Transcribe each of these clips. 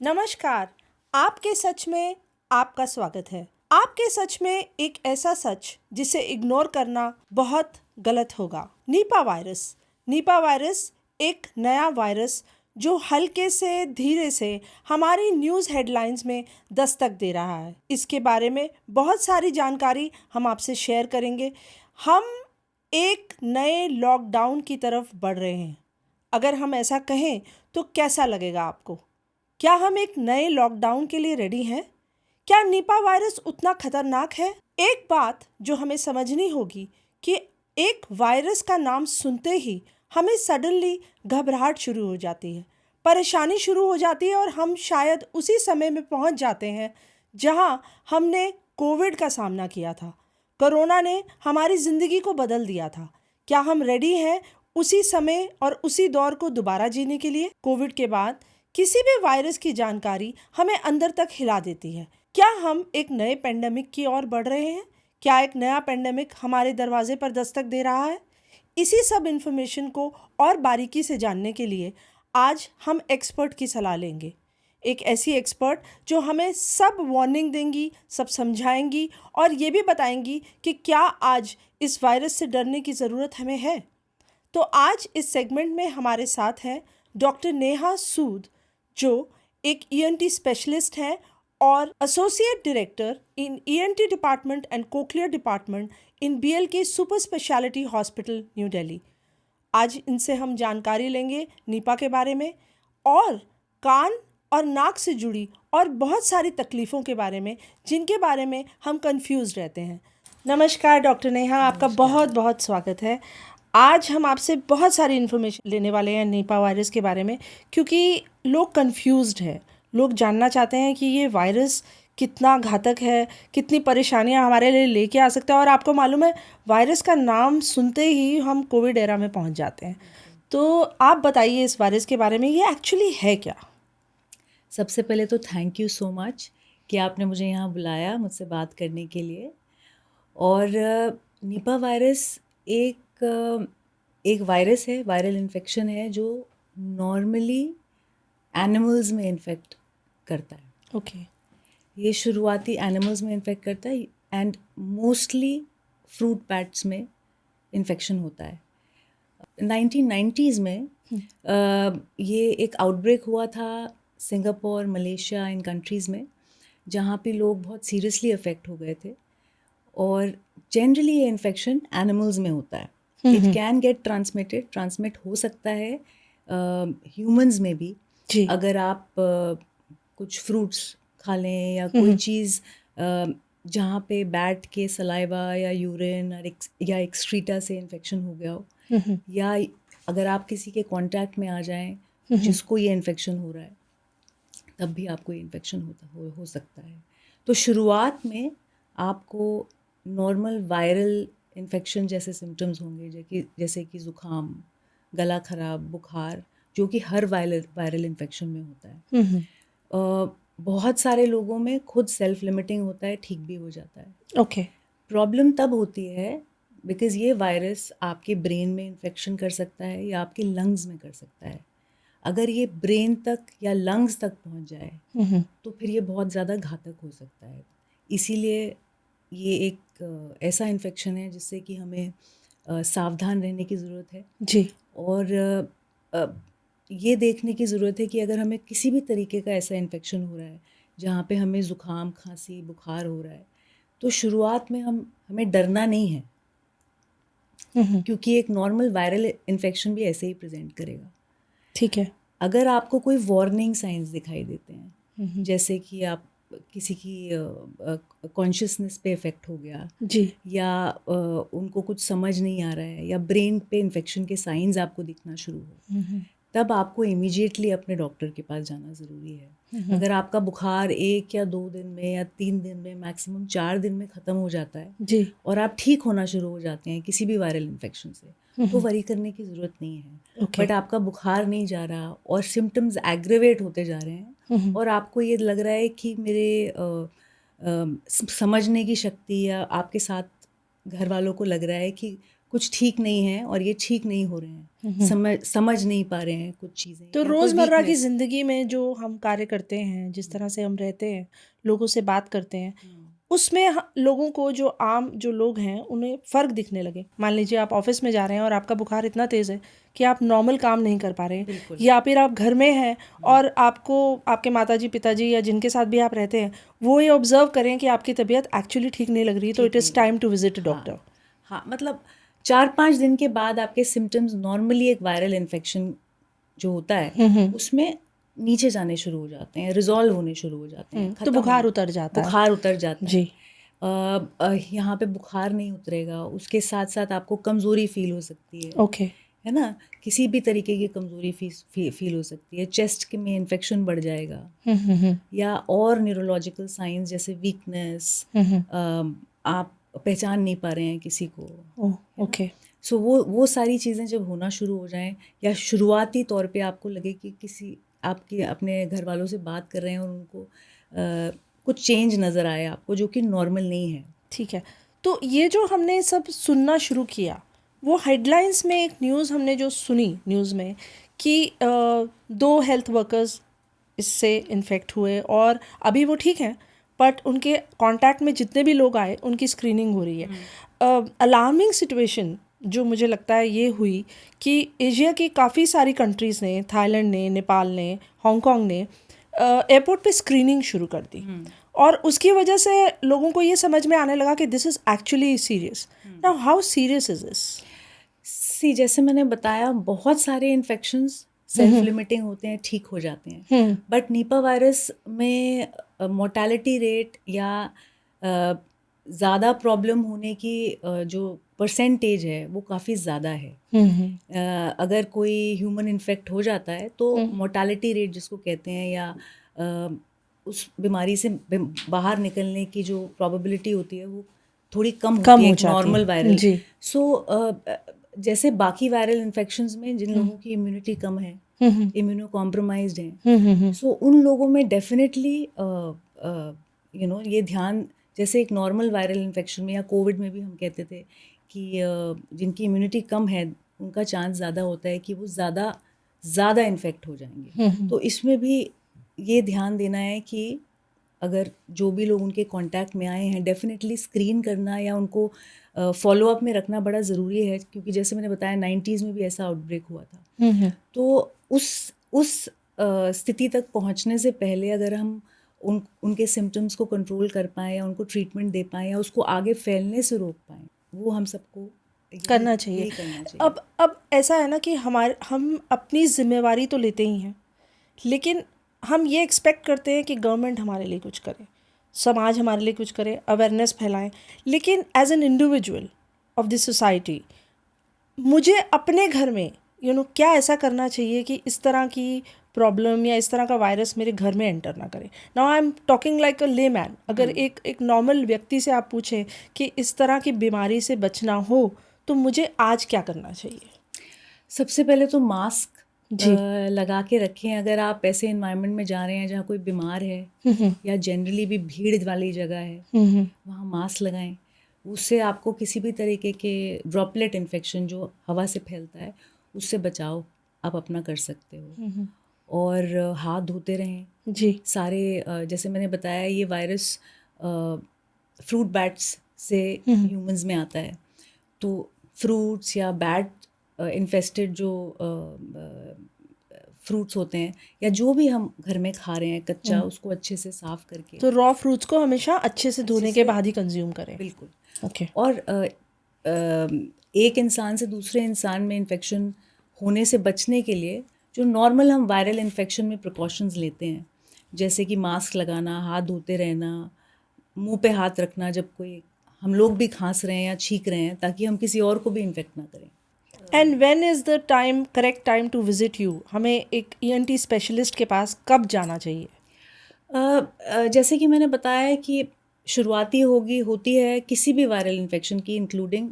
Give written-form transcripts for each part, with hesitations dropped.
नमस्कार। आपके सच में आपका स्वागत है। आपके सच में एक ऐसा सच जिसे इग्नोर करना बहुत गलत होगा। निपा वायरस एक नया वायरस जो हल्के से धीरे से हमारी न्यूज़ हेडलाइंस में दस्तक दे रहा है। इसके बारे में बहुत सारी जानकारी हम आपसे शेयर करेंगे। हम एक नए लॉकडाउन की तरफ बढ़ रहे हैं। अगर हम ऐसा कहें तो कैसा लगेगा आपको? क्या हम एक नए लॉकडाउन के लिए रेडी हैं? क्या निपा वायरस उतना खतरनाक है? एक बात जो हमें समझनी होगी कि एक वायरस का नाम सुनते ही हमें सडनली घबराहट शुरू हो जाती है, परेशानी शुरू हो जाती है और हम शायद उसी समय में पहुंच जाते हैं जहां हमने कोविड का सामना किया था। कोरोना ने हमारी ज़िंदगी को बदल दिया था। क्या हम रेडी हैं उसी समय और उसी दौर को दोबारा जीने के लिए? कोविड के बाद किसी भी वायरस की जानकारी हमें अंदर तक हिला देती है। क्या हम एक नए पेंडेमिक की ओर बढ़ रहे हैं? क्या एक नया पेंडेमिक हमारे दरवाजे पर दस्तक दे रहा है? इसी सब इन्फॉर्मेशन को और बारीकी से जानने के लिए आज हम एक्सपर्ट की सलाह लेंगे। एक ऐसी एक्सपर्ट जो हमें सब वार्निंग देंगी, सब समझाएंगी और ये भी बताएंगी कि क्या आज इस वायरस से डरने की ज़रूरत हमें है। तो आज इस सेगमेंट में हमारे साथ हैं डॉक्टर नेहा सूद, जो एक ईएनटी स्पेशलिस्ट हैं और associate director in ENT department and cochlear department in BLK super speciality hospital, new Delhi. आज इनसे हम जानकारी लेंगे निपा के बारे में और कान और नाक से जुड़ी और बहुत सारी तकलीफ़ों के बारे में जिनके बारे में हम कंफ्यूज रहते हैं। नमस्कार डॉक्टर नेहा, आपका बहुत बहुत स्वागत है। आज हम आपसे बहुत सारी इन्फॉर्मेशन लेने वाले हैं निपा वायरस के बारे में, क्योंकि लोग कंफ्यूज्ड हैं। लोग जानना चाहते हैं कि ये वायरस कितना घातक है, कितनी परेशानियां हमारे लिए लेके आ सकता है। और आपको मालूम है, वायरस का नाम सुनते ही हम कोविड एरा में पहुंच जाते हैं। तो आप बताइए इस वायरस के बारे में, ये एक्चुअली है क्या? सबसे पहले तो थैंक यू सो मच कि आपने मुझे यहाँ बुलाया मुझसे बात करने के लिए। और निपा वायरस एक वायरस है, वायरल इन्फेक्शन है जो नॉर्मली एनिमल्स में इन्फेक्ट करता है। ओके। ये शुरुआती एनिमल्स में इन्फेक्ट करता है एंड मोस्टली फ्रूट बैट्स में इन्फेक्शन होता है। 1990s में ये एक आउटब्रेक हुआ था सिंगापुर, मलेशिया, इन कंट्रीज़ में, जहाँ पे लोग बहुत सीरियसली अफेक्ट हो गए थे। और जनरली ये इन्फेक्शन एनिमल्स में होता है। इट कैन गेट ट्रांसमिट हो सकता है ह्यूमंस में भी। जी। अगर आप कुछ फ्रूट्स खा लें या कोई चीज़ जहाँ पे बैट के सलाइवा या यूरिन या एक्सक्रीटा से इन्फेक्शन हो गया हो, या अगर आप किसी के कांटेक्ट में आ जाएं जिसको ये इन्फेक्शन हो रहा है, तब भी आपको ये इन्फेक्शन हो सकता है। तो शुरुआत में आपको नॉर्मल वायरल इन्फेक्शन जैसे सिम्टम्स होंगे, जैसे कि ज़ुकाम, गला ख़राब, बुखार, जो कि हर वायरल इन्फेक्शन में होता है। बहुत सारे लोगों में खुद सेल्फ लिमिटिंग होता है, ठीक भी हो जाता है। ओके। प्रॉब्लम तब होती है बिकॉज़ ये वायरस आपके ब्रेन में इन्फेक्शन कर सकता है या आपके लंग्स में कर सकता है। अगर ये ब्रेन तक या लंग्स तक पहुंच जाए तो फिर ये बहुत ज़्यादा घातक हो सकता है। इसीलिए ये एक ऐसा इन्फेक्शन है जिससे कि हमें सावधान रहने की ज़रूरत है। जी। और ये देखने की ज़रूरत है कि अगर हमें किसी भी तरीके का ऐसा इन्फेक्शन हो रहा है जहाँ पे हमें ज़ुकाम, खांसी, बुखार हो रहा है, तो शुरुआत में हमें डरना नहीं है, क्योंकि एक नॉर्मल वायरल इन्फेक्शन भी ऐसे ही प्रेजेंट करेगा। ठीक है। अगर आपको कोई वार्निंग साइंस दिखाई देते हैं, जैसे कि आप किसी की कॉन्शियसनेस पे इफ़ेक्ट हो गया, जी। या उनको कुछ समझ नहीं आ रहा है, या ब्रेन पे इन्फेक्शन के साइंस आपको दिखना शुरू हो, तब आपको इमीडिएटली अपने डॉक्टर के पास जाना ज़रूरी है। अगर आपका बुखार 1 या 2 दिन में या 3 दिन में, मैक्सिमम 4 दिन में ख़त्म हो जाता है जी। और आप ठीक होना शुरू हो जाते हैं किसी भी वायरल इन्फेक्शन से, तो वरी करने की ज़रूरत नहीं है। ओके। बट आपका बुखार नहीं जा रहा और सिम्टम्स एग्रेवेट होते जा रहे हैं और आपको ये लग रहा है कि मेरे समझने की शक्ति, या आपके साथ घर वालों को लग रहा है कि कुछ ठीक नहीं है और ये ठीक नहीं हो रहे हैं, समझ नहीं पा रहे हैं कुछ चीज़ें, तो या कोई रोज़मर्रा की weakness। ज़िंदगी में जो हम कार्य करते हैं, जिस तरह से हम रहते हैं, लोगों से बात करते हैं, उसमें लोगों को जो आम जो लोग हैं उन्हें फ़र्क दिखने लगे। मान लीजिए आप ऑफिस में जा रहे हैं और आपका बुखार इतना तेज़ है कि आप नॉर्मल काम नहीं कर पा रहे हैं, बिल्कुल। या फिर आप घर में हैं और आपको आपके माताजी पिताजी या जिनके साथ भी आप रहते हैं वो ये ऑब्जर्व करें कि आपकी तबीयत एक्चुअली ठीक नहीं लग रही, तो it is time to visit a doctor. हाँ, मतलब 4-5 दिन के बाद आपके सिम्टम्स नॉर्मली एक वायरल इन्फेक्शन जो होता है उसमें नीचे जाने शुरू हो जाते हैं, रिजॉल्व होने शुरू हो जाते हैं, तो खत्म बुखार होने- उतर जाता है। बुखार उतर जाता है। जी। यहाँ पे बुखार नहीं उतरेगा, उसके साथ साथ आपको कमज़ोरी फील हो सकती ओके। है ना, किसी भी तरीके की कमज़ोरी फील हो सकती है, चेस्ट के में इन्फेक्शन बढ़ जाएगा, या और न्यूरोलॉजिकल साइंस जैसे वीकनेस, आप पहचान नहीं पा रहे हैं किसी को। ओके। सो वो सारी चीज़ें जब होना शुरू हो जाएं, या शुरुआती तौर पे आपको लगे कि किसी आपके अपने घर वालों से बात कर रहे हैं और उनको कुछ चेंज नज़र आए आपको जो कि नॉर्मल नहीं है। ठीक है, तो ये जो हमने सब सुनना शुरू किया, वो हेडलाइंस में एक न्यूज़ हमने जो सुनी न्यूज़ में कि 2 हेल्थ वर्कर्स इससे इन्फेक्ट हुए और अभी वो ठीक हैं, बट उनके कांटेक्ट में जितने भी लोग आए उनकी स्क्रीनिंग हो रही है। अलार्मिंग सिचुएशन जो मुझे लगता है ये हुई कि एशिया की काफ़ी सारी कंट्रीज़ ने, थाईलैंड ने, नेपाल ने, हांगकांग ने एयरपोर्ट पे स्क्रीनिंग शुरू कर दी, और उसकी वजह से लोगों को ये समझ में आने लगा कि this is actually serious. Now how serious is this? जैसे मैंने बताया, बहुत सारे इन्फेक्शंस सेल्फ लिमिटिंग होते हैं, ठीक हो जाते हैं, बट नीपा वायरस में मोर्टेलिटी रेट या ज़्यादा प्रॉब्लम होने की जो परसेंटेज है वो काफ़ी ज़्यादा है। अगर कोई ह्यूमन इन्फेक्ट हो जाता है तो मोर्टेलिटी रेट जिसको कहते हैं, या उस बीमारी से बाहर निकलने की जो प्रोबेबिलिटी होती है वो थोड़ी कम होती है एक नॉर्मल वायरल। सो जैसे बाकी वायरल इन्फेक्शंस में जिन लोगों की इम्यूनिटी कम है, इम्यूनो कॉम्प्रोमाइज्ड हैं, सो उन लोगों में डेफिनेटली ये ध्यान, जैसे एक नॉर्मल वायरल इन्फेक्शन में या कोविड में भी हम कहते थे कि जिनकी इम्यूनिटी कम है उनका चांस ज़्यादा होता है कि वो ज़्यादा इन्फेक्ट हो जाएंगे। तो इसमें भी ये ध्यान देना है कि अगर जो भी लोग उनके कांटेक्ट में आए हैं, डेफिनेटली स्क्रीन करना या उनको फॉलो अप में रखना बड़ा ज़रूरी है, क्योंकि जैसे मैंने बताया 90s में भी ऐसा आउटब्रेक हुआ था। तो उस स्थिति तक पहुंचने से पहले अगर हम उनके सिम्टम्स को कंट्रोल कर पाएँ या उनको ट्रीटमेंट दे पाएँ या उसको आगे फैलने से रोक पाएँ, वो हम सबको करना चाहिए। अब ऐसा है ना कि हम अपनी जिम्मेवारी तो लेते ही हैं, लेकिन हम ये एक्सपेक्ट करते हैं कि गवर्नमेंट हमारे लिए कुछ करे, समाज हमारे लिए कुछ करे, अवेयरनेस फैलाएं, लेकिन as an individual of this society मुझे अपने घर में क्या ऐसा करना चाहिए कि इस तरह की प्रॉब्लम या इस तरह का वायरस मेरे घर में एंटर ना करे। Now I am talking like a layman. अगर एक नॉर्मल व्यक्ति से आप पूछें कि इस तरह की बीमारी से बचना हो तो मुझे आज क्या करना चाहिए? सबसे पहले तो मास्क लगा के रखें। अगर आप ऐसे इन्वायरमेंट में जा रहे हैं जहाँ कोई बीमार है या जनरली भी भीड़ वाली जगह है, वहाँ मास्क लगाएं। उससे आपको किसी भी तरीके के ड्रॉपलेट इन्फेक्शन जो हवा से फैलता है उससे बचाव आप अपना कर सकते हो। और हाथ धोते रहें जी। सारे जैसे मैंने बताया ये वायरस फ्रूट बैट्स से ह्यूमंस में आता है, तो फ्रूट्स या बैट इन्फेस्टेड जो फ्रूट्स होते हैं या जो भी हम घर में खा रहे हैं कच्चा, उसको अच्छे से साफ़ करके, तो रॉ फ्रूट्स को हमेशा अच्छे से धोने के बाद ही कंज्यूम करें। बिल्कुल। ओके। और एक इंसान से दूसरे इंसान में इन्फेक्शन होने से बचने के लिए जो नॉर्मल हम वायरल इन्फेक्शन में प्रिकॉशंस लेते हैं, जैसे कि मास्क लगाना, हाथ धोते रहना, मुंह पे हाथ रखना जब कोई हम लोग भी खांस रहे हैं या छींक रहे हैं, ताकि हम किसी और को भी इन्फेक्ट ना करें। And when is the correct time to visit you? हमें एक ENT स्पेशलिस्ट के पास कब जाना चाहिए? जैसे कि मैंने बताया कि शुरुआती होती है किसी भी वायरल इन्फेक्शन की, इंक्लूडिंग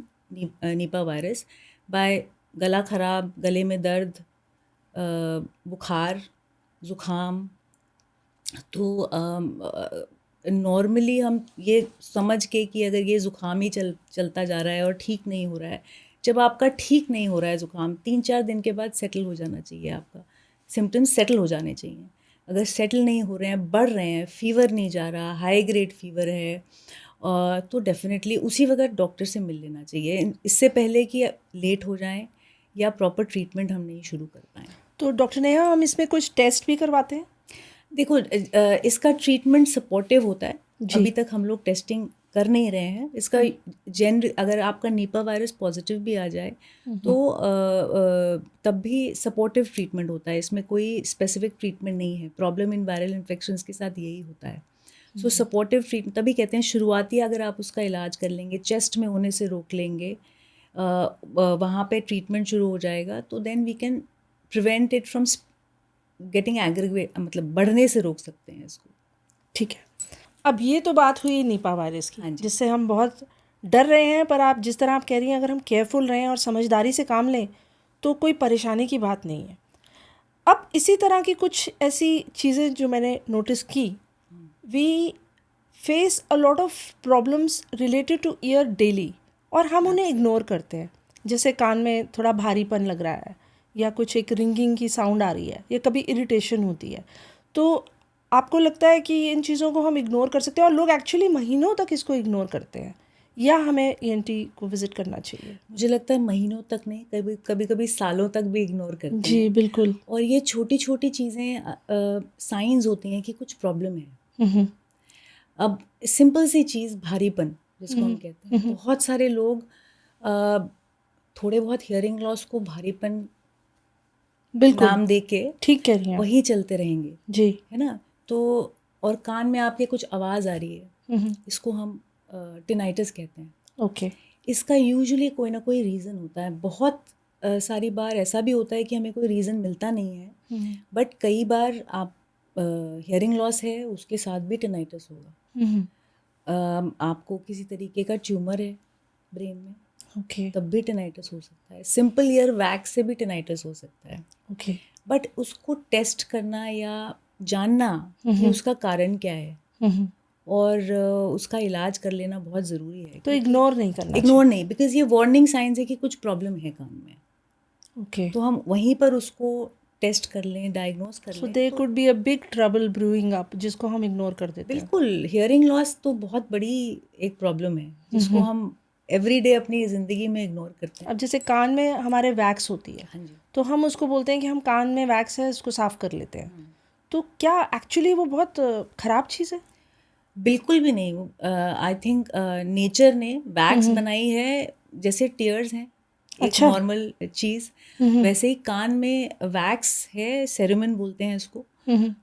नीपा वायरस, बाय गला ख़राब, गले में दर्द, बुखार, ज़ुकाम। तो नॉर्मली हम ये समझ के कि अगर ये ज़ुकाम ही चलता जा रहा है और ठीक नहीं हो रहा है, जब आपका ठीक नहीं हो रहा है ज़ुकाम, 3-4 दिन के बाद सेटल हो जाना चाहिए, आपका सिम्टम्स सेटल हो जाने चाहिए। अगर सेटल नहीं हो रहे हैं, बढ़ रहे हैं, फीवर नहीं जा रहा, हाई ग्रेड फीवर है, तो डेफ़िनेटली उसी वक़्त डॉक्टर से मिल लेना चाहिए, इससे पहले कि लेट हो जाएँ या प्रॉपर ट्रीटमेंट हम नहीं शुरू कर पाएँ। तो डॉक्टर नेहा, हम इसमें कुछ टेस्ट भी करवाते हैं? देखो, इसका ट्रीटमेंट सपोर्टिव होता है। जी। अभी तक हम लोग टेस्टिंग कर नहीं रहे हैं इसका। अगर आपका निपा वायरस पॉजिटिव भी आ जाए तो तब भी सपोर्टिव ट्रीटमेंट होता है, इसमें कोई स्पेसिफिक ट्रीटमेंट नहीं है। प्रॉब्लम इन वायरल इन्फेक्शंस के साथ यही होता है। सो सपोर्टिव ट्रीटमेंट तभी कहते हैं, शुरुआती अगर आप उसका इलाज कर लेंगे, चेस्ट में होने से रोक लेंगे, वहाँ पे ट्रीटमेंट शुरू हो जाएगा, तो then we can prevent it from getting aggravate, मतलब बढ़ने से रोक सकते हैं इसको। ठीक है। अब ये तो बात हुई निपा वायरस की, हाँ जी। जिससे हम बहुत डर रहे हैं, पर आप जिस तरह आप कह रही हैं, अगर हम केयरफुल रहें और समझदारी से काम लें तो कोई परेशानी की बात नहीं है। अब इसी तरह की कुछ ऐसी चीज़ें जो मैंने नोटिस की, we face a lot of problems related to ear daily, और हम उन्हें इग्नोर करते हैं। जैसे कान में थोड़ा भारीपन लग रहा है, या कुछ एक रिंगिंग की साउंड आ रही है, या कभी इरिटेशन होती है, तो आपको लगता है कि इन चीज़ों को हम इग्नोर कर सकते हैं, और लोग एक्चुअली महीनों तक इसको इग्नोर करते हैं, या हमें ईएनटी को विज़िट करना चाहिए? मुझे लगता है महीनों तक नहीं, कभी कभी सालों तक भी इग्नोर करते जी हैं। बिल्कुल। और ये छोटी छोटी चीज़ें साइंस होती हैं कि कुछ प्रॉब्लम है। हम्म। अब सिंपल सी चीज़, भारीपन जिसको हम कहते हैं, बहुत सारे लोग अ, थोड़े बहुत हियरिंग लॉस को भारीपन बिल्कुल नाम दे के ठीक कह रही हैं आप। वही चलते रहेंगे, जी। है ना। तो और कान में आपके कुछ आवाज़ आ रही है, इसको हम टिनाइटिस कहते हैं। ओके। इसका यूजुअली कोई ना कोई रीज़न होता है। बहुत सारी बार ऐसा भी होता है कि हमें कोई रीज़न मिलता नहीं है, बट कई बार आप हियरिंग लॉस है, उसके साथ भी टिनाइटिस होगा। आपको किसी तरीके का ट्यूमर है ब्रेन में, ओके। तब भी टिनाइटिस हो सकता है। सिंपल ईयर वैक्स से भी टिनाइटिस हो सकता है। ओके। बट उसको टेस्ट करना या जानना कि उसका कारण क्या है और उसका इलाज कर लेना बहुत ज़रूरी है। तो इग्नोर नहीं करना इग्नोर नहीं, बिकॉज ये वार्निंग साइंस है कि कुछ प्रॉब्लम है कान में। ओके। तो हम वहीं पर उसको टेस्ट कर लें, डायग्नोज कर सो लें। दे तो could be a big trouble brewing up, जिसको हम इग्नोर कर देते हैं। बिल्कुल, हियरिंग लॉस तो बहुत बड़ी एक प्रॉब्लम है जिसको हम एवरीडे अपनी ज़िंदगी में इग्नोर करते हैं। अब जैसे कान में हमारे वैक्स होती है, हाँ जी। तो हम उसको बोलते हैं कि हम कान में वैक्स है, इसको साफ कर लेते हैं। तो क्या एक्चुअली वो बहुत ख़राब चीज़ है? बिल्कुल भी नहीं। आई थिंक नेचर ने वैक्स बनाई है, जैसे टीयर्स हैं एक अच्छा। नॉर्मल चीज़, वैसे ही कान में वैक्स है, सेरेमन बोलते हैं इसको,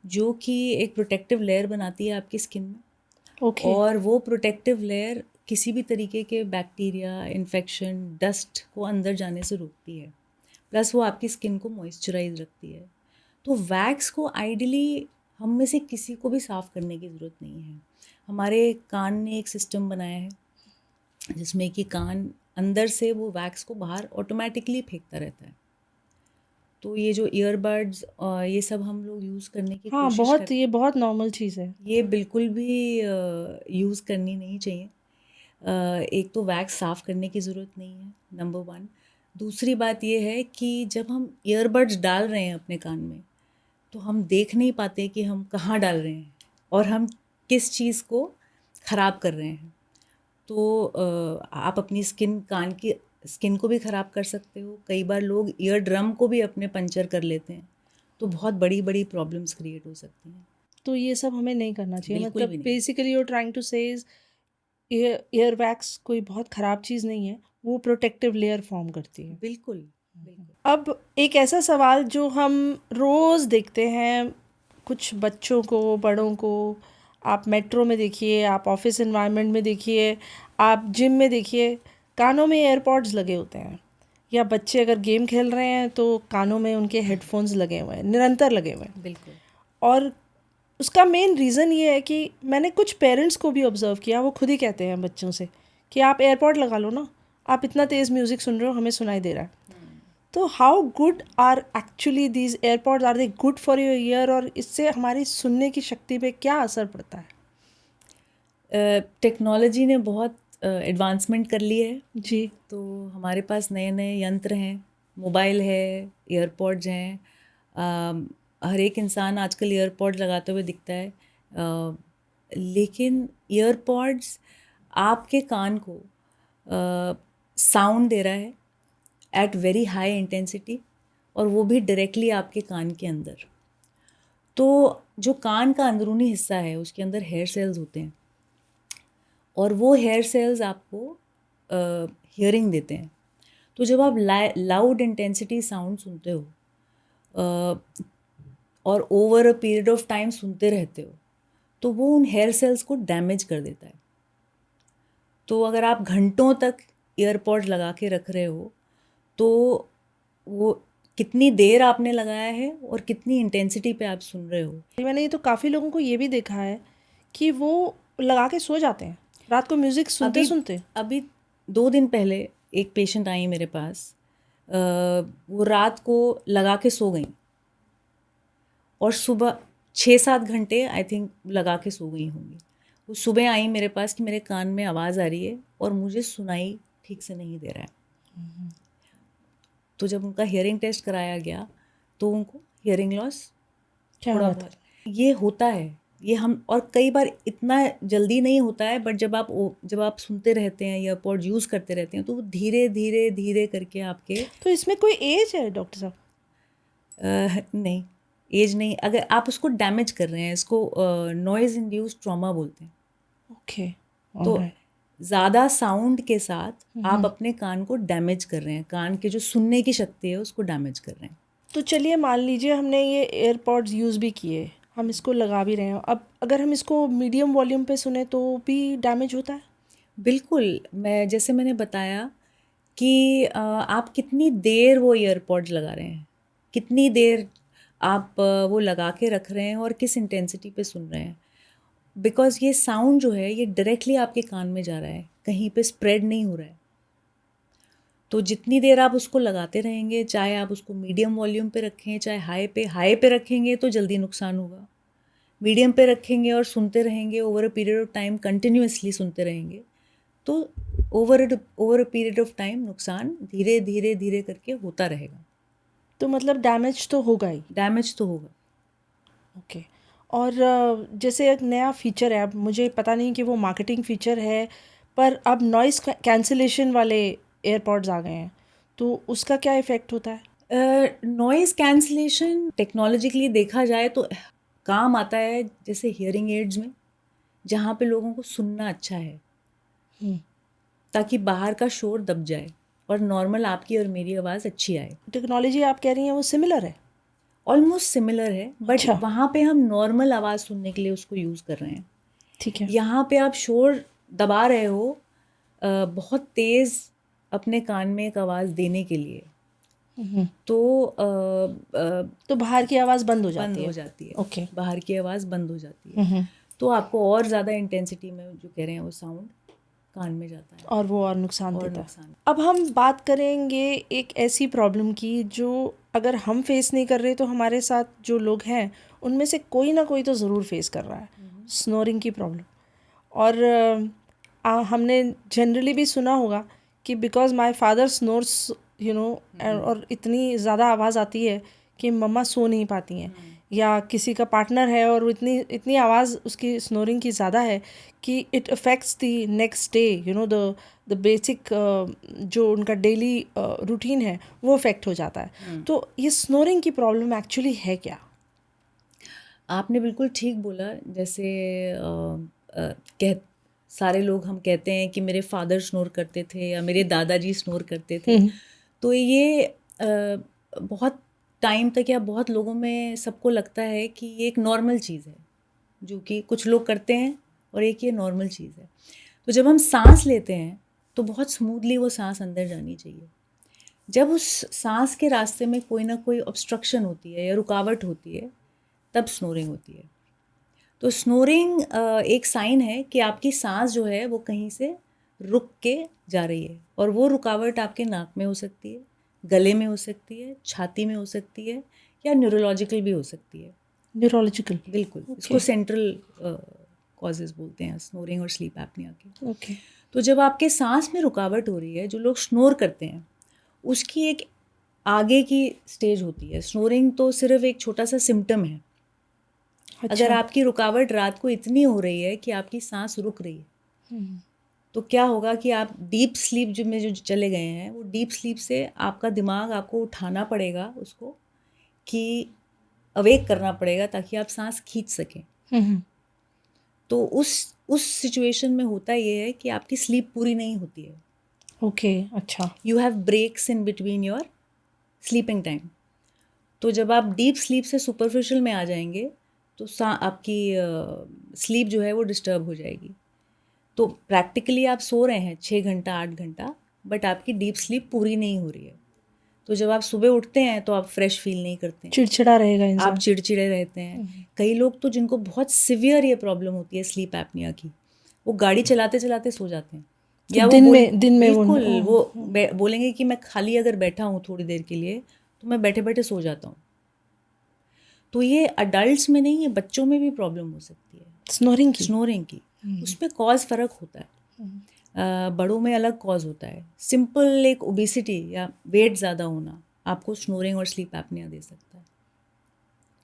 जो कि एक प्रोटेक्टिव लेयर बनाती है आपकी स्किन में। ओके। और वो प्रोटेक्टिव लेयर किसी भी तरीके के बैक्टीरिया, इन्फेक्शन, डस्ट को अंदर जाने से रोकती है, प्लस वो आपकी स्किन को मॉइस्चराइज रखती है। तो वैक्स को आइडियली हम में से किसी को भी साफ़ करने की ज़रूरत नहीं है। हमारे कान ने एक सिस्टम बनाया है जिसमें कि कान अंदर से वो वैक्स को बाहर ऑटोमेटिकली फेंकता रहता है। तो ये जो ईयरबड्स ये सब हम लोग यूज़ करने की हाँ, कोशिश बहुत, करते ये बहुत नॉर्मल चीज़ है। ये बिल्कुल भी यूज़ करनी नहीं चाहिए। एक तो वैक्स साफ़ करने की ज़रूरत नहीं है, नंबर 1। दूसरी बात ये है कि जब हम ईयरबड्स डाल रहे हैं अपने कान में, तो हम देख नहीं पाते कि हम कहाँ डाल रहे हैं और हम किस चीज़ को ख़राब कर रहे हैं। तो आप अपनी कान की स्किन को भी ख़राब कर सकते हो। कई बार लोग ईयर ड्रम को भी अपने पंचर कर लेते हैं, तो बहुत बड़ी बड़ी प्रॉब्लम्स क्रिएट हो सकती हैं। तो ये सब हमें नहीं करना चाहिए। बिल्कुल मतलब भी नहीं। Basically you are trying to say ear wax कोई बहुत ख़राब चीज़ नहीं है, वो प्रोटेक्टिव लेयर फॉर्म करती है। बिल्कुल बिल्कुल। अब एक ऐसा सवाल जो हम रोज़ देखते हैं, कुछ बच्चों को, बड़ों को, आप मेट्रो में देखिए, आप ऑफिस एनवायरनमेंट में देखिए, आप जिम में देखिए, कानों में एयरपॉड्स लगे होते हैं, या बच्चे अगर गेम खेल रहे हैं तो कानों में उनके हेडफोन्स लगे हुए हैं, निरंतर लगे हुए हैं। बिल्कुल। और उसका मेन रीज़न ये है कि मैंने कुछ पेरेंट्स को भी ऑब्ज़र्व किया, वो खुद ही कहते हैं बच्चों से कि आप एयरपॉड लगा लो ना, आप इतना तेज़ म्यूज़िक सुन रहे हो, हमें सुनाई दे रहा है। तो how good are actually these AirPods, are they good for your ear, और इससे हमारी सुनने की शक्ति पे क्या असर पड़ता है? टेक्नोलॉजी ने बहुत एडवांसमेंट कर ली है, जी। तो हमारे पास नए नए यंत्र हैं, मोबाइल है, ईयरपॉड्स हैं। हर एक इंसान आजकल ईयरपॉड लगाते हुए दिखता है, लेकिन ईयरपॉड्स आपके कान को साउंड दे रहा है एट वेरी हाई इंटेंसिटी, और वो भी डायरेक्टली आपके कान के अंदर। तो जो कान का अंदरूनी हिस्सा है उसके अंदर हेयर सेल्स होते हैं, और वो हेयर सेल्स आपको हियरिंग देते हैं। तो जब आप लाउड इंटेंसिटी साउंड सुनते हो और over a period of time सुनते रहते हो, तो वो उन हेयर सेल्स को डैमेज कर देता है। तो अगर आप घंटों तक ईयरपॉड लगा के रख रहे हो, तो वो कितनी देर आपने लगाया है और कितनी इंटेंसिटी पे आप सुन रहे हो। मैंने ये तो काफ़ी लोगों को ये भी देखा है कि वो लगा के सो जाते हैं रात को म्यूज़िक सुनते सुनते। अभी 2 दिन पहले एक पेशेंट आई मेरे पास, वो रात को लगा के सो गई और सुबह 6-7 घंटे आई थिंक लगा के सो गई होंगी। वो सुबह आई मेरे पास कि मेरे कान में आवाज़ आ रही है और मुझे सुनाई ठीक से नहीं दे रहा है। तो जब उनका हियरिंग टेस्ट कराया गया तो उनको हियरिंग लॉस क्या थोड़ा बात है। बहुत ये होता है। ये हम, और कई बार इतना जल्दी नहीं होता है, बट जब आप सुनते रहते हैं, ईयरपॉड यूज़ करते रहते हैं, तो वो धीरे धीरे धीरे करके आपके तो इसमें कोई एज है डॉक्टर साहब? नहीं, एज नहीं। अगर आप उसको डैमेज कर रहे हैं, इसको नॉइज़ इंड्यूस्ड ट्रॉमा बोलते हैं। ओके। तो ज़्यादा साउंड के साथ आप अपने कान को डैमेज कर रहे हैं, कान के जो सुनने की शक्ति है उसको डैमेज कर रहे हैं। तो चलिए मान लीजिए हमने ये एयरपॉड्स यूज़ भी किए, हम इसको लगा भी रहे हैं, अब अगर हम इसको मीडियम वॉल्यूम पे सुने तो भी डैमेज होता है? बिल्कुल, जैसे मैंने बताया कि आप कितनी देर वो ईयरपॉड्स लगा रहे हैं, कितनी देर आप वो लगा के रख रहे हैं और किस इंटेंसिटी पे सुन रहे हैं। बिकॉज़ ये साउंड जो है ये डायरेक्टली आपके कान में जा रहा है, कहीं पे स्प्रेड नहीं हो रहा है। तो जितनी देर आप उसको लगाते रहेंगे, चाहे आप उसको मीडियम वॉल्यूम पे रखें, चाहे हाई पे रखेंगे तो जल्दी नुकसान होगा। मीडियम पे रखेंगे और सुनते रहेंगे, over a period of time continuously सुनते रहेंगे, तो over a period of time नुकसान धीरे धीरे धीरे करके होता रहेगा। तो मतलब डैमेज तो होगा ही। डैमेज तो होगा। ओके। और जैसे एक नया फीचर है, अब मुझे पता नहीं कि वो मार्केटिंग फीचर है, पर अब नॉइज़ कैंसिलेशन वाले एयरपॉड्स आ गए हैं, तो उसका क्या इफ़ेक्ट होता है? नॉइज़ कैंसलेशन टेक्नोलॉजिकली देखा जाए तो काम आता है जैसे हियरिंग एड्स में, जहाँ पे लोगों को सुनना अच्छा है, ताकि बाहर का शोर दब जाए और नॉर्मल आपकी और मेरी आवाज़ अच्छी आए। टेक्नोलॉजी आप कह रही हैं वो सिमिलर है? ऑलमोस्ट सिमिलर है, बट अच्छा। वहाँ पे हम नॉर्मल आवाज़ सुनने के लिए उसको यूज़ कर रहे हैं। ठीक है। यहाँ पे आप शोर दबा रहे हो बहुत तेज़ अपने कान में एक आवाज़ देने के लिए, तो तो बाहर की आवाज़ बंद हो बंद जाती है? हो जाती है। ओके। बाहर की आवाज़ बंद हो जाती है, तो आपको और ज़्यादा इंटेंसिटी में जो कह रहे हैं वो साउंड कान में जाता है और वो और नुकसान और देता है। नुकसान। अब हम बात करेंगे एक ऐसी प्रॉब्लम की जो अगर हम फेस नहीं कर रहे तो हमारे साथ जो लोग हैं उनमें से कोई ना कोई तो ज़रूर फेस कर रहा है, स्नोरिंग की प्रॉब्लम। और हमने जनरली भी सुना होगा कि बिकॉज माय फादर स्नोर्स और इतनी ज़्यादा आवाज़ आती है कि मम्मा सो नहीं पाती हैं, या किसी का पार्टनर है और वो इतनी इतनी आवाज़ उसकी स्नोरिंग की ज़्यादा है कि it affects the next day, the basic जो उनका डेली रूटीन है वो अफेक्ट हो जाता है। तो ये स्नोरिंग की प्रॉब्लम एक्चुअली है क्या? आपने बिल्कुल ठीक बोला। जैसे कह सारे लोग हम कहते हैं कि मेरे फादर स्नोर करते थे या मेरे दादाजी स्नोर करते थे, तो ये बहुत टाइम तक या बहुत लोगों में सबको लगता है कि ये एक नॉर्मल चीज़ है, जो कि कुछ लोग करते हैं, और एक ये नॉर्मल चीज़ है। तो जब हम सांस लेते हैं तो बहुत स्मूथली वो सांस अंदर जानी चाहिए। जब उस सांस के रास्ते में कोई ना कोई ऑब्स्ट्रक्शन होती है या रुकावट होती है, तब स्नोरिंग होती है। तो स्नोरिंग एक साइन है कि आपकी सांस जो है वो कहीं से रुक के जा रही है, और वो रुकावट आपके नाक में हो सकती है, गले में हो सकती है, छाती में हो सकती है, या न्यूरोलॉजिकल भी हो सकती है। न्यूरोलॉजिकल? बिल्कुल, इसको सेंट्रल कॉजेज़ बोलते हैं स्नोरिंग और स्लीप एपनिया के। ओके। तो जब आपके सांस में रुकावट हो रही है, जो लोग स्नोर करते हैं, उसकी एक आगे की स्टेज होती है। स्नोरिंग तो सिर्फ एक छोटा सा सिम्टम है। अगर आपकी रुकावट रात को इतनी हो रही है कि आपकी सांस रुक रही है, तो क्या होगा कि आप डीप स्लीप जो चले गए हैं, वो डीप स्लीप से आपका दिमाग आपको उठाना पड़ेगा, उसको कि अवेक करना पड़ेगा ताकि आप सांस खींच सकें। तो उस सिचुएशन में होता ये है कि आपकी स्लीप पूरी नहीं होती है। ओके, अच्छा। You have breaks in between your sleeping time. तो जब आप डीप स्लीप से सुपरफिशियल में आ जाएंगे तो आपकी स्लीप जो है वो डिस्टर्ब हो जाएगी। तो प्रैक्टिकली आप सो रहे हैं 6 घंटा 8 घंटा, बट आपकी डीप स्लीप पूरी नहीं हो रही है। तो जब आप सुबह उठते हैं तो आप फ्रेश फील नहीं करते हैं, चिड़चिड़ा रहेगा आप इंसान। चिड़चिड़े रहते हैं। कई लोग तो जिनको बहुत सिवियर ये प्रॉब्लम होती है स्लीप एपनिया की, वो गाड़ी चलाते चलाते सो जाते हैं। तो या दिन वो में बिल्कुल वो बोलेंगे कि मैं खाली अगर बैठा हूँ थोड़ी देर के लिए तो मैं बैठे बैठे सो जाता हूँ। तो ये अडल्ट्स में नहीं, ये बच्चों में भी प्रॉब्लम हो सकती है स्नोरिंग की। उसमें कॉज फ़र्क होता है। बड़ों में अलग कॉज होता है। सिंपल एक ओबेसिटी या वेट ज़्यादा होना आपको स्नोरिंग और स्लीप एपनिया दे सकता है।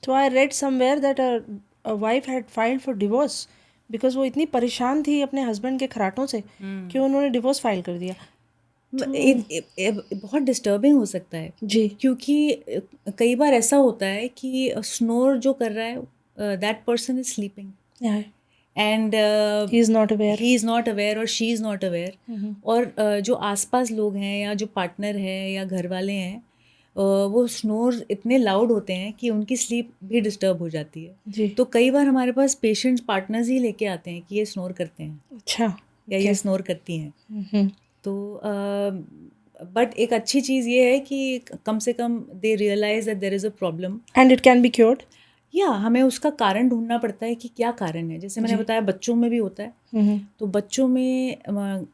तो I read somewhere that a wife had filed for divorce because वो इतनी परेशान थी अपने हस्बैंड के खराटों से कि उन्होंने डिवोर्स फाइल कर दिया। बहुत डिस्टर्बिंग हो सकता है जी। क्योंकि कई बार ऐसा होता है कि स्नोर जो कर रहा है that person is sleeping and he is not aware और शी इज़ नॉट अवेयर। और जो आसपास लोग हैं या जो पार्टनर है या घर वाले हैं, वो स्नोर इतने लाउड होते हैं कि उनकी स्लीप भी डिस्टर्ब हो जाती है। जी। तो कई बार हमारे पास पेशेंट्स पार्टनर्स ही लेके आते हैं कि ये स्नोर करते हैं अच्छा, या ये स्नोर करती हैं। तो बट एक अच्छी चीज़ ये है कि कम से कम they realize that there is a problem and it can be cured. या हमें उसका कारण ढूंढना पड़ता है कि क्या कारण है। जैसे मैंने बताया बच्चों में भी होता है। तो बच्चों में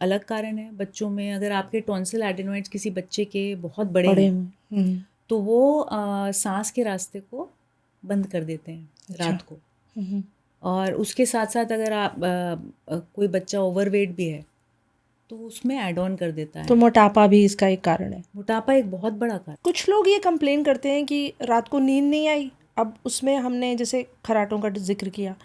अलग कारण है। बच्चों में अगर आपके टॉन्सिल एडेनोइड्स किसी बच्चे के बहुत बड़े हैं तो वो सांस के रास्ते को बंद कर देते हैं रात को। और उसके साथ साथ अगर आप कोई बच्चा ओवरवेट भी है तो उसमें ऐड ऑन कर देता है। तो मोटापा भी इसका एक कारण है। मोटापा एक बहुत बड़ा कारण। कुछ लोग ये कंप्लेन करते हैं कि रात को नींद नहीं आई। अब उसमें हमने जैसे खराटों का जिक्र किया,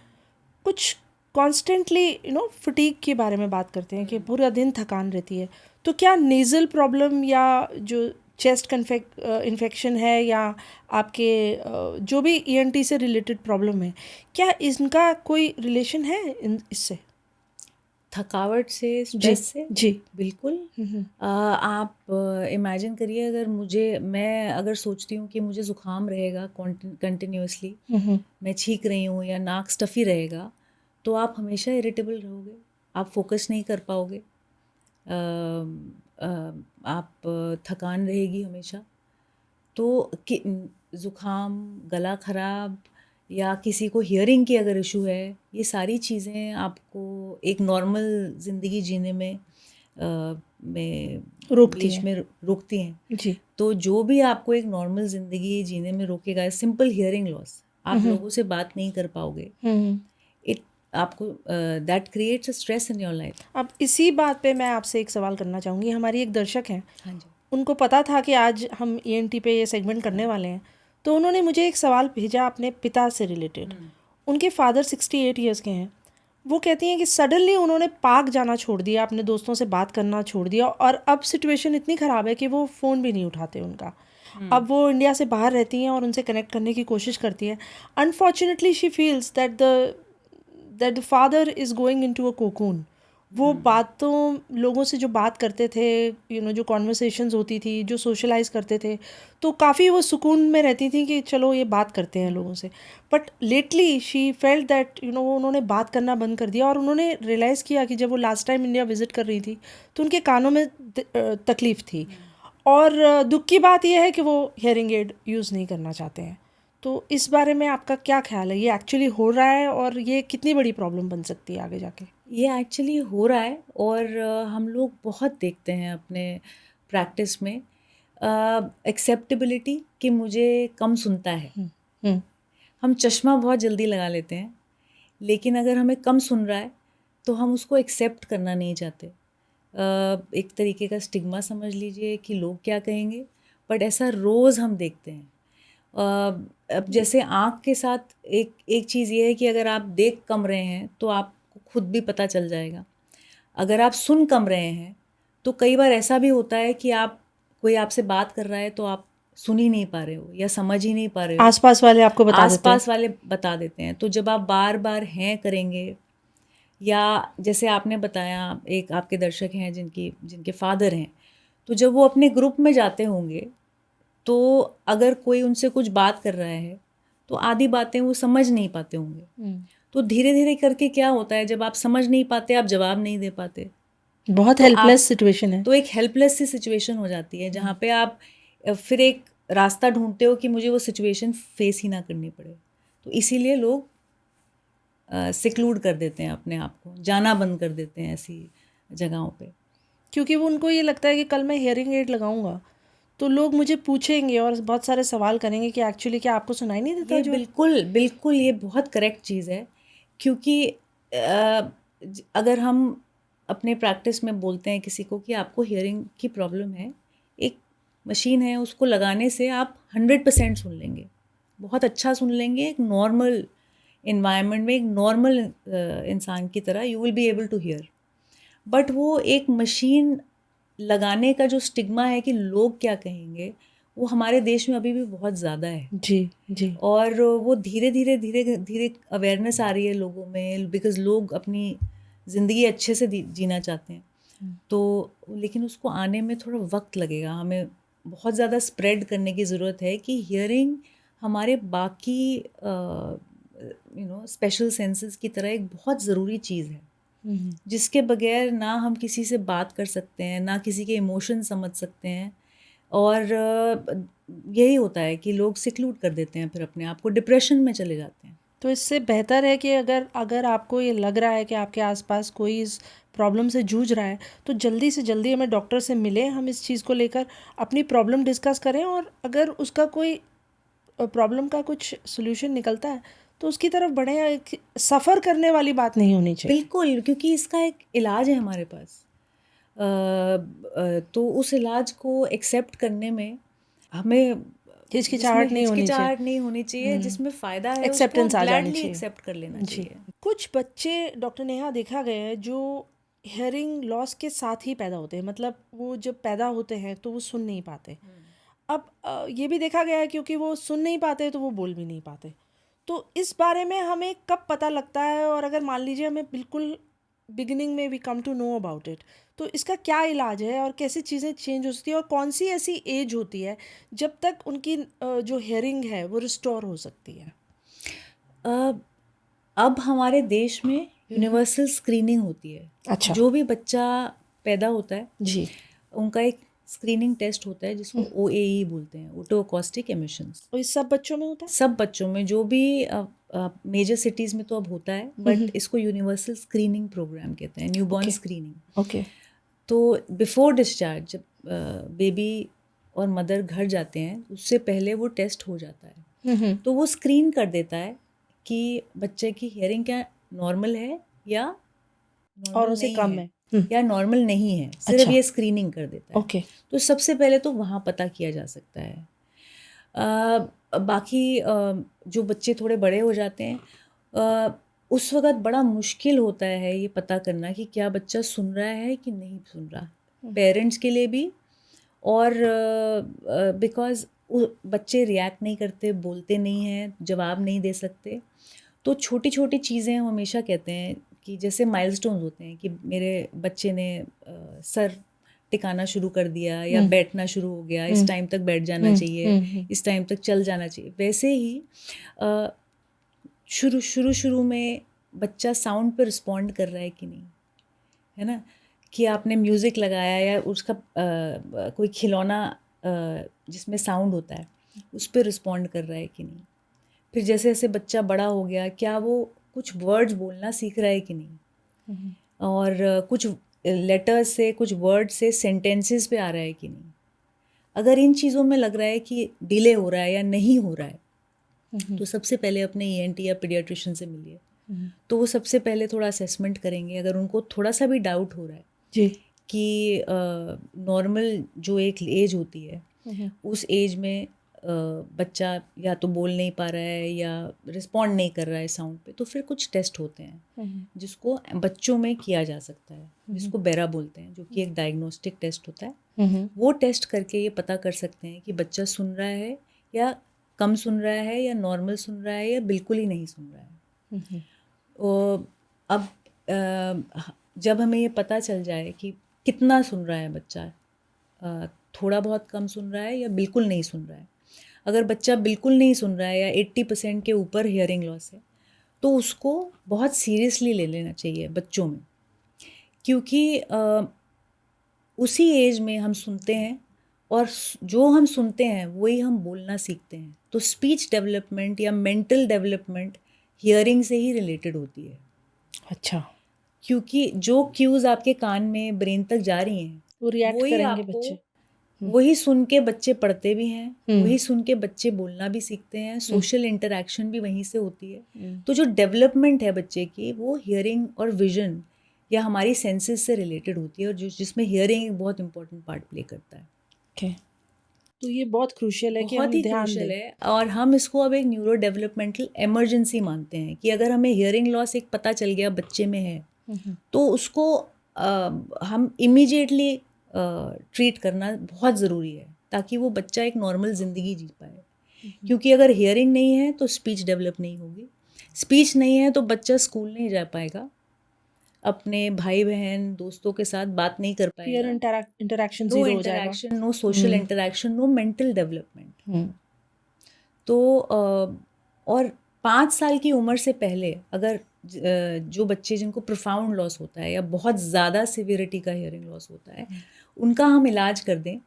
कुछ कॉन्स्टेंटली फटीग के बारे में बात करते हैं कि पूरा दिन थकान रहती है। तो क्या नेज़ल प्रॉब्लम या जो चेस्ट इन्फेक्शन है या आपके जो भी ईएनटी से रिलेटेड प्रॉब्लम है, क्या इनका कोई रिलेशन है इससे? थकावट से, स्ट्रेस से? जी बिल्कुल। आप इमेजिन करिए, मैं अगर सोचती हूँ कि मुझे ज़ुकाम रहेगा कंटिन्यूसली, मैं छींक रही हूँ या नाक स्टफ़ी रहेगा, तो आप हमेशा इरिटेबल रहोगे, आप फोकस नहीं कर पाओगे, आप थकान रहेगी हमेशा। तो ज़ुकाम, गला ख़राब या किसी को हियरिंग की अगर इशू है, ये सारी चीज़ें आपको एक नॉर्मल ज़िंदगी जीने में रोकती हैं। जी। तो जो भी आपको एक नॉर्मल ज़िंदगी जीने में रोकेगा, सिंपल हियरिंग लॉस, आप लोगों से बात नहीं कर पाओगे, आपको that creates a stress in your life. अब इसी बात पे मैं आपसे एक सवाल करना चाहूँगी। हमारी एक दर्शक हैं, हाँ जी, उनको पता था कि आज हम ईएनटी पे ये सेगमेंट करने वाले हैं, तो उन्होंने मुझे एक सवाल भेजा अपने पिता से रिलेटेड। उनके फादर 68 ईयर्स के हैं। वो कहती हैं कि सडनली उन्होंने पार्क जाना छोड़ दिया, अपने दोस्तों से बात करना छोड़ दिया, और अब सिचुएशन इतनी ख़राब है कि वो फ़ोन भी नहीं उठाते उनका। अब वो इंडिया से बाहर रहती हैं और उनसे कनेक्ट करने की कोशिश करती हैं। Unfortunately she feels that the father is going into a cocoon. वो बातों, लोगों से जो बात करते थे, जो कॉन्वर्सेशंस होती थी, जो सोशलाइज करते थे, तो काफ़ी वो सुकून में रहती थी कि चलो ये बात करते हैं लोगों से। But lately she felt that उन्होंने बात करना बंद कर दिया, और उन्होंने रियलाइज़ किया कि जब वो लास्ट टाइम इंडिया विज़िट कर रही थी तो उनके कानों में तकलीफ़ थी। और दुख की बात यह है कि वो हियरिंग एड यूज़ नहीं करना चाहते हैं। तो इस बारे में आपका क्या ख्याल है? ये एक्चुअली हो रहा है और ये कितनी बड़ी प्रॉब्लम बन सकती है आगे जाके? ये एक्चुअली हो रहा है और हम लोग बहुत देखते हैं अपने प्रैक्टिस में एक्सेप्टेबिलिटी कि मुझे कम सुनता है। हम चश्मा बहुत जल्दी लगा लेते हैं, लेकिन अगर हमें कम सुन रहा है तो हम उसको एक्सेप्ट करना नहीं चाहते। एक तरीके का स्टिग्मा समझ लीजिए कि लोग क्या कहेंगे, बट ऐसा रोज़ हम देखते हैं। अब जैसे आँख के साथ एक चीज़ ये है कि अगर आप देख कम रहे हैं तो आपको खुद भी पता चल जाएगा। अगर आप सुन कम रहे हैं तो कई बार ऐसा भी होता है कि कोई आपसे बात कर रहा है तो आप सुन ही नहीं पा रहे हो या समझ ही नहीं पा रहे हो, आसपास वाले आपको बता देते हैं। आसपास वाले बता देते हैं। तो जब आप बार बार हैं करेंगे, या जैसे आपने बताया एक आपके दर्शक हैं जिनके फादर हैं, तो जब वो अपने ग्रुप में जाते होंगे तो अगर कोई उनसे कुछ बात कर रहा है तो आधी बातें वो समझ नहीं पाते होंगे। तो धीरे धीरे करके क्या होता है, जब आप समझ नहीं पाते, आप जवाब नहीं दे पाते, बहुत तो हेल्पलेस सिचुएशन है। तो एक हेल्पलेस सी सिचुएशन हो जाती है जहाँ पे आप फिर एक रास्ता ढूंढते हो कि मुझे वो सिचुएशन फेस ही ना करनी पड़े। तो इसीलिए लोग सिक्लूड कर देते हैं अपने आप को, जाना बंद कर देते हैं ऐसी जगहों पे। क्योंकि वो उनको ये लगता है कि कल मैं हियरिंग एड लगाऊंगा तो लोग मुझे पूछेंगे और बहुत सारे सवाल करेंगे कि एक्चुअली क्या आपको सुनाई नहीं देता ये जो। बिल्कुल बिल्कुल ये बहुत करेक्ट चीज़ है, क्योंकि अगर हम अपने प्रैक्टिस में बोलते हैं किसी को कि आपको हियरिंग की प्रॉब्लम है, एक मशीन है, उसको लगाने से आप 100% सुन लेंगे, बहुत अच्छा सुन लेंगे। एक नॉर्मल इन्वायरमेंट में, एक नॉर्मल इंसान की तरह you will be able to hear. But वो एक मशीन लगाने का जो स्टिग्मा है कि लोग क्या कहेंगे, वो हमारे देश में अभी भी बहुत ज़्यादा है। जी जी। और वो धीरे धीरे धीरे धीरे अवेयरनेस आ रही है लोगों में, बिकॉज़ लोग अपनी ज़िंदगी अच्छे से जीना चाहते हैं। तो लेकिन उसको आने में थोड़ा वक्त लगेगा, हमें बहुत ज़्यादा स्प्रेड करने की ज़रूरत है कि हियरिंग हमारे बाकी स्पेशल सेंसेस की तरह एक बहुत ज़रूरी चीज़ है, जिसके बगैर ना हम किसी से बात कर सकते हैं, ना किसी के इमोशन समझ सकते हैं। और यही होता है कि लोग सिक्लूड कर देते हैं, फिर अपने आप को डिप्रेशन में चले जाते हैं। तो इससे बेहतर है कि अगर आपको ये लग रहा है कि आपके आसपास कोई इस प्रॉब्लम से जूझ रहा है तो जल्दी से जल्दी हमें डॉक्टर से मिलें, हम इस चीज़ को लेकर अपनी प्रॉब्लम डिस्कस करें, और अगर उसका कोई प्रॉब्लम का कुछ सोल्यूशन निकलता है तो उसकी तरफ बढ़ें। एक सफ़र करने वाली बात नहीं होनी चाहिए। बिल्कुल, क्योंकि इसका एक इलाज है हमारे पास। तो उस इलाज को एक्सेप्ट करने में हमें हिचकिचाहट नहीं होनी चाहिए, हिचकिचाहट नहीं होनी चाहिए, जिसमें फ़ायदा है उसको एक्सेप्टेंस आ जानी ग्लैडली चाहिए। एक्सेप्ट कर लेना जी। चाहिए। कुछ बच्चे डॉक्टर नेहा देखा गया है जो हेयरिंग लॉस के साथ ही पैदा होते हैं, मतलब वो जब पैदा होते हैं तो वो सुन नहीं पाते। अब ये भी देखा गया है क्योंकि वो सुन नहीं पाते तो वो बोल भी नहीं पाते। तो इस बारे में हमें कब पता लगता है, और अगर मान लीजिए हमें बिल्कुल बिगिनिंग में we come to know about it, तो इसका क्या इलाज है और कैसे चीज़ें चेंज हो सकती है, और कौन सी ऐसी एज होती है जब तक उनकी जो हेयरिंग है वो रिस्टोर हो सकती है? अ, अब हमारे देश में यूनिवर्सल स्क्रीनिंग होती है। अच्छा। जो भी बच्चा पैदा होता है, जी। उनका एक स्क्रीनिंग टेस्ट होता है जिसको OAE बोलते हैं, ओटो अकॉस्टिक एमिशंस। और इस सब बच्चों में होता है? सब बच्चों में, जो भी मेजर सिटीज़ में तो अब होता है, बट इसको यूनिवर्सल स्क्रीनिंग प्रोग्राम कहते हैं, न्यूबॉर्न स्क्रीनिंग। ओके। तो बिफोर डिस्चार्ज जब बेबी और मदर घर जाते हैं, उससे पहले वो टेस्ट हो जाता है। तो वो स्क्रीन कर देता है कि बच्चे की हियरिंग क्या नॉर्मल है या और नॉर्मल उसे नहीं कम है, है। या नॉर्मल नहीं है, सिर्फ अच्छा। ये स्क्रीनिंग कर देता है। ओके। तो सबसे पहले तो वहाँ पता किया जा सकता है। बाकी जो बच्चे थोड़े बड़े हो जाते हैं, उस वक़्त बड़ा मुश्किल होता है ये पता करना कि क्या बच्चा सुन रहा है कि नहीं सुन रहा, पेरेंट्स के लिए भी। और बिकॉज़ बच्चे रिएक्ट नहीं करते, बोलते नहीं हैं, जवाब नहीं दे सकते। तो छोटी-छोटी चीज़ें हम हमेशा कहते हैं कि जैसे माइलस्टोन्स होते हैं कि मेरे बच्चे ने सर टिकाना शुरू कर दिया या बैठना शुरू हो गया, इस टाइम तक बैठ जाना चाहिए, इस टाइम तक चल जाना चाहिए। वैसे ही शुरू में बच्चा साउंड पे रिस्पॉन्ड कर रहा है कि नहीं, है ना? कि आपने म्यूज़िक लगाया या उसका कोई खिलौना जिसमें साउंड होता है, उस पे रिस्पॉन्ड कर रहा है कि नहीं। फिर जैसे जैसे बच्चा बड़ा हो गया, क्या वो कुछ वर्ड्स बोलना सीख रहा है कि नहीं, और कुछ लेटर्स से, कुछ वर्ड से सेंटेंसेस पे आ रहा है कि नहीं। अगर इन चीज़ों में लग रहा है कि डिले हो रहा है या नहीं हो रहा है, तो सबसे पहले अपने ENT या पीडियाट्रिशियन से मिलिए। तो वो सबसे पहले थोड़ा असेसमेंट करेंगे। अगर उनको थोड़ा सा भी डाउट हो रहा है जी। कि नॉर्मल जो एक एज होती है उस एज में बच्चा या तो बोल नहीं पा रहा है या रिस्पॉन्ड नहीं कर रहा है साउंड पे, तो फिर कुछ टेस्ट होते हैं जिसको बच्चों में किया जा सकता है, जिसको बेरा बोलते हैं, जो कि एक डायग्नोस्टिक टेस्ट होता है। वो टेस्ट करके ये पता कर सकते हैं कि बच्चा सुन रहा है या कम सुन रहा है या नॉर्मल सुन रहा है या बिल्कुल ही नहीं सुन रहा है। अब जब हमें ये पता चल जाए कि कितना सुन रहा है बच्चा, थोड़ा बहुत कम सुन रहा है या बिल्कुल नहीं सुन रहा है, अगर बच्चा बिल्कुल नहीं सुन रहा है या 80% के ऊपर हियरिंग लॉस है, तो उसको बहुत सीरियसली ले लेना चाहिए बच्चों में, क्योंकि उसी एज में हम सुनते हैं और जो हम सुनते हैं वही हम बोलना सीखते हैं। तो स्पीच डेवलपमेंट या मेंटल डेवलपमेंट हियरिंग से ही रिलेटेड होती है। अच्छा, क्योंकि जो क्यूज़ आपके कान में ब्रेन तक जा रही हैं वो रिएक्ट वही करेंगे आपको बच्चे। वही सुन के बच्चे पढ़ते भी हैं, वही सुन के बच्चे बोलना भी सीखते हैं, सोशल इंटरेक्शन भी वहीं से होती है। तो जो डेवलपमेंट है बच्चे की वो हियरिंग और विजन या हमारी सेंसेस से रिलेटेड होती है, और जिसमें हियरिंग एक बहुत इंपॉर्टेंट पार्ट प्ले करता है। ओके, तो ये बहुत क्रूशियल है कि हम बहुत ही ध्यान क्रूशियल दें। है, और हम इसको अब एक न्यूरो डेवलपमेंटल इमरजेंसी मानते हैं कि अगर हमें हियरिंग लॉस एक पता चल गया बच्चे में है, तो उसको हम इमीडिएटली ट्रीट करना बहुत ज़रूरी है, ताकि वो बच्चा एक नॉर्मल ज़िंदगी जी पाए। क्योंकि अगर हियरिंग नहीं है तो स्पीच डेवलप नहीं होगी, स्पीच नहीं है तो बच्चा स्कूल नहीं जा पाएगा, अपने भाई बहन दोस्तों के साथ बात नहीं कर पीयर पाएगा, इंटरेक्शन नो जीरो हो जाएगा। Interaction, no social interaction, no mental development. तो और 5 साल की उम्र से पहले अगर जो बच्चे जिनको प्रोफाउंड लॉस होता है या बहुत ज़्यादा सिवियरिटी का हियरिंग लॉस होता है, उनका हम इलाज कर दें।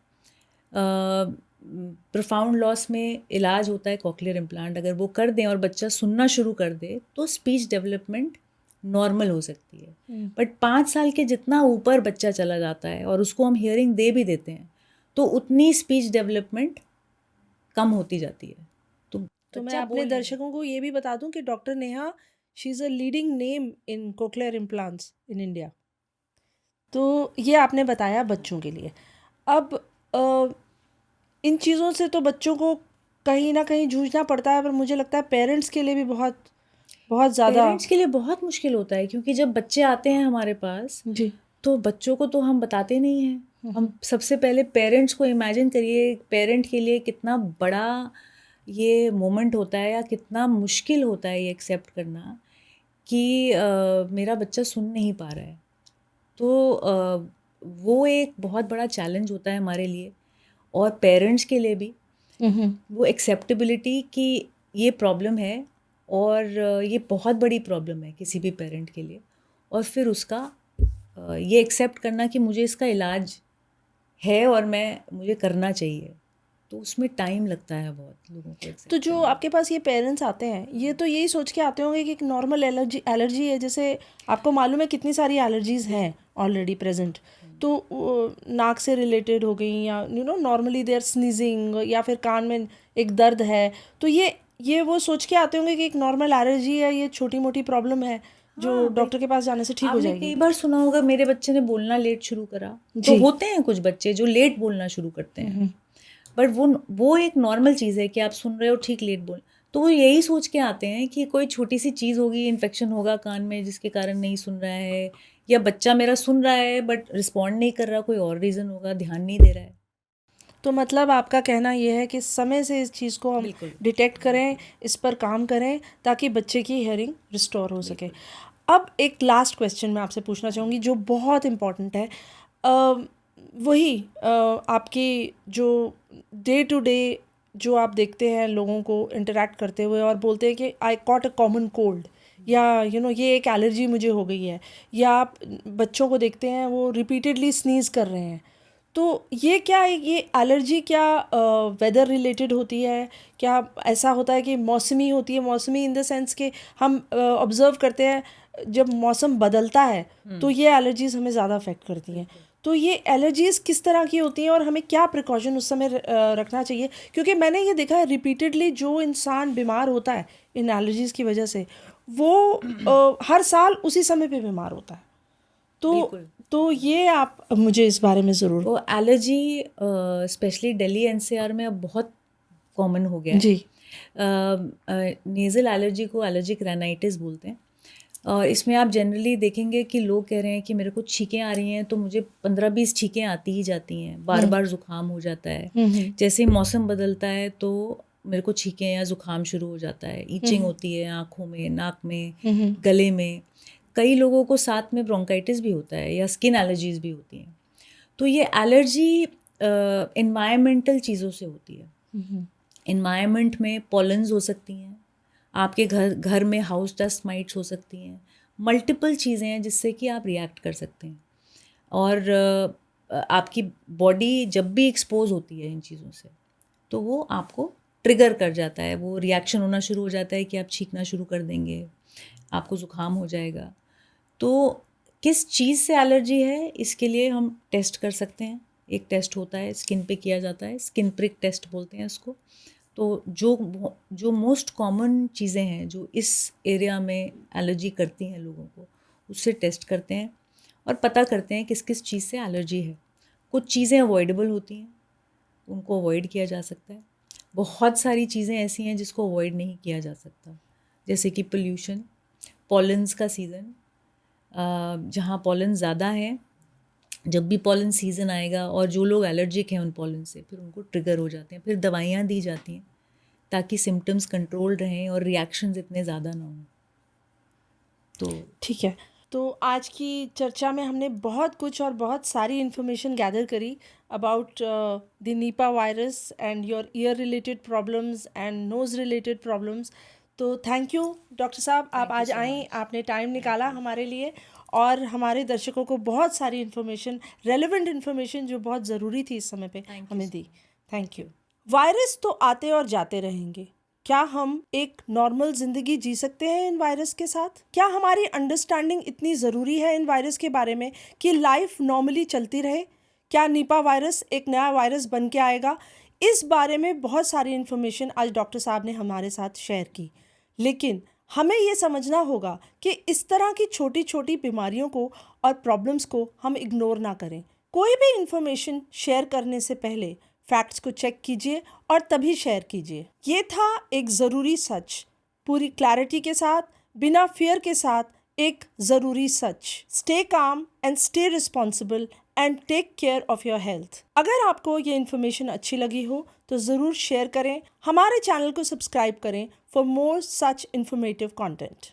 प्रोफाउंड लॉस में इलाज होता है कॉक्लियर इम्प्लांट, अगर वो कर दें और बच्चा सुनना शुरू कर दे तो स्पीच डेवलपमेंट नॉर्मल हो सकती है। बट 5 साल के जितना ऊपर बच्चा चला जाता है और उसको हम हियरिंग दे भी देते हैं, तो उतनी स्पीच डेवलपमेंट कम होती जाती है। तो मैं अपने दर्शकों को ये भी बता दूं कि doctor Neha, she is a leading name in cochlear implants in India. तो ये आपने बताया बच्चों के लिए। अब इन चीज़ों से तो बच्चों को कहीं ना कहीं जूझना पड़ता है, पर मुझे लगता है पेरेंट्स के लिए भी बहुत बहुत ज़्यादा। पेरेंट्स के लिए बहुत मुश्किल होता है, क्योंकि जब बच्चे आते हैं हमारे पास जी, तो बच्चों को तो हम बताते नहीं हैं। हम सबसे पहले पेरेंट्स को इमेजिन करिए, पेरेंट के लिए कितना बड़ा ये मोमेंट होता है या कितना मुश्किल होता है ये एक्सेप्ट करना कि मेरा बच्चा सुन नहीं पा रहा है। तो वो एक बहुत बड़ा चैलेंज होता है हमारे लिए और पेरेंट्स के लिए भी, वो एक्सेप्टेबिलिटी कि ये प्रॉब्लम है और ये बहुत बड़ी प्रॉब्लम है किसी भी पेरेंट के लिए, और फिर उसका ये एक्सेप्ट करना कि मुझे इसका इलाज है और मुझे करना चाहिए, तो उसमें टाइम लगता है बहुत लोगों को accept तो जो आपके पास ये पेरेंट्स आते हैं, ये तो यही सोच के आते होंगे कि एक नॉर्मल एलर्जी है, जैसे आपको मालूम है कितनी सारी एलर्जीज़ हैं ऑलरेडी प्रेजेंट। तो नाक से रिलेटेड हो गई, या नॉर्मली देयर स्नीजिंग, या फिर कान में एक दर्द है, तो ये वो सोच के आते होंगे कि एक नॉर्मल एलर्जी है, ये छोटी मोटी प्रॉब्लम है जो डॉक्टर के पास जाने से ठीक हो आपने जाएगी। कई बार सुना होगा मेरे बच्चे ने बोलना लेट शुरू करा, तो जी। होते हैं कुछ बच्चे जो लेट बोलना शुरू करते हैं, बट वो एक नॉर्मल चीज़ है कि आप सुन रहे हो ठीक लेट बोल, तो वो यही सोच के आते हैं कि कोई छोटी सी चीज़ होगी, इन्फेक्शन होगा कान में जिसके कारण नहीं सुन रहा है, या बच्चा मेरा सुन रहा है बट रिस्पॉन्ड नहीं कर रहा, कोई और रीज़न होगा, ध्यान नहीं दे रहा है। तो मतलब आपका कहना ये है कि समय से इस चीज़ को हम बिल्कुल। डिटेक्ट करें, इस पर काम करें, ताकि बच्चे की हियरिंग रिस्टोर हो सके। अब एक लास्ट क्वेश्चन मैं आपसे पूछना चाहूँगी जो बहुत इम्पॉर्टेंट है। वही आपकी जो डे टू डे जो आप देखते हैं लोगों को इंटरेक्ट करते हुए और बोलते हैं कि आई कॉट अ कॉमन कोल्ड, या ये एक एलर्जी मुझे हो गई है, या आप बच्चों को देखते हैं वो रिपीटेडली स्नीज़ कर रहे हैं, तो ये क्या है, ये एलर्जी क्या वेदर रिलेटेड होती है? क्या ऐसा होता है कि मौसमी होती है? मौसमी इन द सेंस कि हम ऑब्ज़र्व करते हैं जब मौसम बदलता है तो ये एलर्जीज़ हमें ज़्यादा अफेक्ट करती हैं। तो ये एलर्जीज़ किस तरह की होती हैं और हमें क्या प्रिकॉशन उस समय रखना चाहिए? क्योंकि मैंने ये देखा है रिपीटेडली जो इंसान बीमार होता है इन एलर्जीज़ की वजह से, वो हर साल उसी समय पे बीमार होता है। तो ये आप मुझे इस बारे में ज़रूर। तो एलर्जी स्पेशली दिल्ली एनसीआर में अब बहुत कॉमन हो गया है। जी। नेज़ल एलर्जी को एलर्जिक राइनाइटिस बोलते हैं। और इसमें आप जनरली देखेंगे कि लोग कह रहे हैं कि मेरे को छींकें आ रही हैं, तो मुझे 15-20 छींकें आती ही जाती हैं, बार बार ज़ुकाम हो जाता है। जैसे ही मौसम बदलता है तो मेरे को छींकें या ज़ुकाम शुरू हो जाता है, ईचिंग होती है आँखों में, नाक में, गले में। कई लोगों को साथ में ब्रोंकाइटिस भी होता है या स्किन एलर्जीज भी होती हैं। तो ये एलर्जी इन्वायरमेंटल चीज़ों से होती है। इन्वायरमेंट में पॉलन्स हो सकती हैं, आपके घर में हाउस डस्ट माइट्स हो सकती हैं, मल्टीपल चीज़ें हैं जिससे कि आप रिएक्ट कर सकते हैं। और आपकी बॉडी जब भी एक्सपोज होती है इन चीज़ों से तो वो आपको ट्रिगर कर जाता है, वो रिएक्शन होना शुरू हो जाता है कि आप छींकना शुरू कर देंगे, आपको ज़ुकाम हो जाएगा। तो किस चीज़ से एलर्जी है इसके लिए हम टेस्ट कर सकते हैं। एक टेस्ट होता है, स्किन पे किया जाता है, स्किन प्रिक टेस्ट बोलते हैं इसको। तो जो मोस्ट कॉमन चीज़ें हैं जो इस एरिया में एलर्जी करती हैं लोगों को, उससे टेस्ट करते हैं और पता करते हैं किस किस चीज़ से एलर्जी है। कुछ चीज़ें अवॉइडेबल होती हैं, उनको अवॉइड किया जा सकता है। बहुत सारी चीज़ें ऐसी हैं जिसको अवॉइड नहीं किया जा सकता, जैसे कि पोल्यूशन, पॉलन्स का सीज़न, जहाँ पॉलन ज़्यादा है, जब भी पॉलन सीज़न आएगा और जो लोग एलर्जिक हैं उन पॉलन से, फिर उनको ट्रिगर हो जाते हैं, फिर दवाइयाँ दी जाती हैं ताकि सिम्टम्स कंट्रोल रहें और रिएक्शंस इतने ज़्यादा ना हों। तो ठीक है, तो आज की चर्चा में हमने बहुत कुछ और बहुत सारी इन्फॉर्मेशन गैदर करी about the Nipah virus and your ear related problems and nose related problems. तो थैंक यू डॉक्टर साहब, आप आज आए, आपने टाइम निकाला हमारे लिए और हमारे दर्शकों को बहुत सारी इन्फॉर्मेशन, रेलेवेंट इन्फॉर्मेशन जो बहुत ज़रूरी थी इस समय पे हमें दी। Thank you. वायरस तो आते और जाते रहेंगे, क्या हम एक नॉर्मल जिंदगी जी सकते हैं इन वायरस के साथ? क्या हमारी अंडरस्टैंडिंग इतनी ज़रूरी है इन वायरस के बारे में कि लाइफ नॉर्मली चलती रहे? क्या निपा वायरस एक नया वायरस बन के आएगा? इस बारे में बहुत सारी इन्फॉर्मेशन आज डॉक्टर साहब ने हमारे साथ शेयर की, लेकिन हमें ये समझना होगा कि इस तरह की छोटी छोटी बीमारियों को और प्रॉब्लम्स को हम इग्नोर ना करें। कोई भी इन्फॉर्मेशन शेयर करने से पहले फैक्ट्स को चेक कीजिए और तभी शेयर कीजिए। ये था एक ज़रूरी सच, पूरी क्लैरिटी के साथ, बिना फियर के साथ, एक ज़रूरी सच। Stay calm and stay responsible and take care of your health. अगर आपको ये इन्फॉर्मेशन अच्छी लगी हो तो ज़रूर शेयर करें, हमारे चैनल को सब्सक्राइब करें for more such informative content.